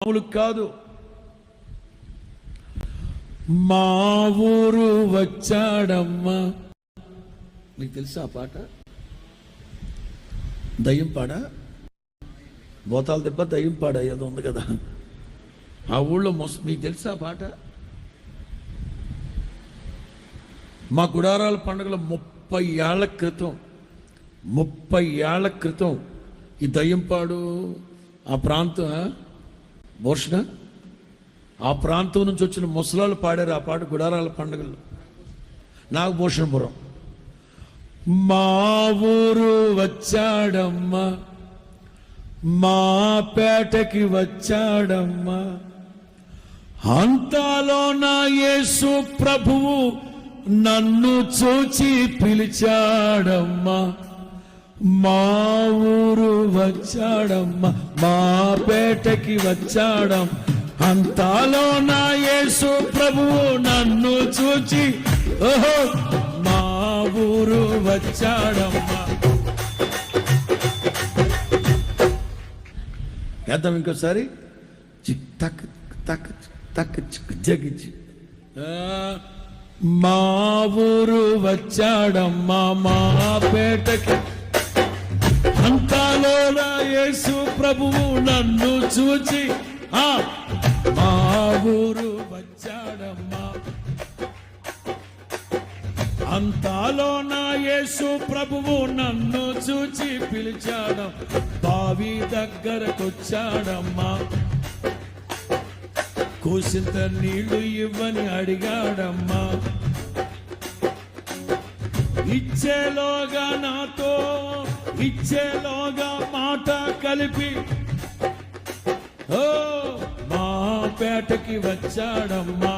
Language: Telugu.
మామూలు కాదు. మా ఊరు వచ్చాడమ్మా. మీకు తెలుసా ఆ పాట? దయ్యం పాడా, బోతాల దెబ్బ దయ్యం పాడా ఏదో ఉంది కదా ఆ ఊళ్ళో. మీకు తెలుసా ఆ పాట? మా గుడారాల పండుగలో 30 ఏళ్ల క్రితం ఈ దయ్యంపాడు ఆ ప్రాంతం భూషణ ఆ ప్రాంతం నుంచి వచ్చిన ముసలాళ్ళు పాడారు ఆ పాట గుడారాల పండుగల్లో. నాగభూషణపురం. మా ఊరు వచ్చాడమ్మా, మా పేటకి వచ్చాడమ్మా, అంతాలో నా యేసు ప్రభువు నన్ను చూచి పిలిచాడమ్మా. మా ఊరు వచ్చాడమ్మా, మా పేటకి వచ్చాడమ్మా, అంతాలో నా యేసు ప్రభువు నన్ను చూచి ఓహో మా ఊరు వచ్చాడమ్మా. వేద్దాం ఇంకోసారి. చిక్ తక్ తక్ తక్ చిక్ జగిచి. మా ఊరు వచ్చాడమ్మా, మా పేటకి, అంతాలో నా యేసు ప్రభువు నన్ను చూచి మా ఊరు వచ్చాడమ్మా, అంతాలో నా యేసు ప్రభువు నన్ను చూచి పిలిచాడు. బావి దగ్గరకొచ్చాడమ్మా, కూసింత నీళ్లు ఇవ్వని అడిగాడమ్మా. ఇచ్చేలోగా నాతో ఇచ్చేలోగా మాట కలిపి ఓ మా పేటకి వచ్చాడమ్మా.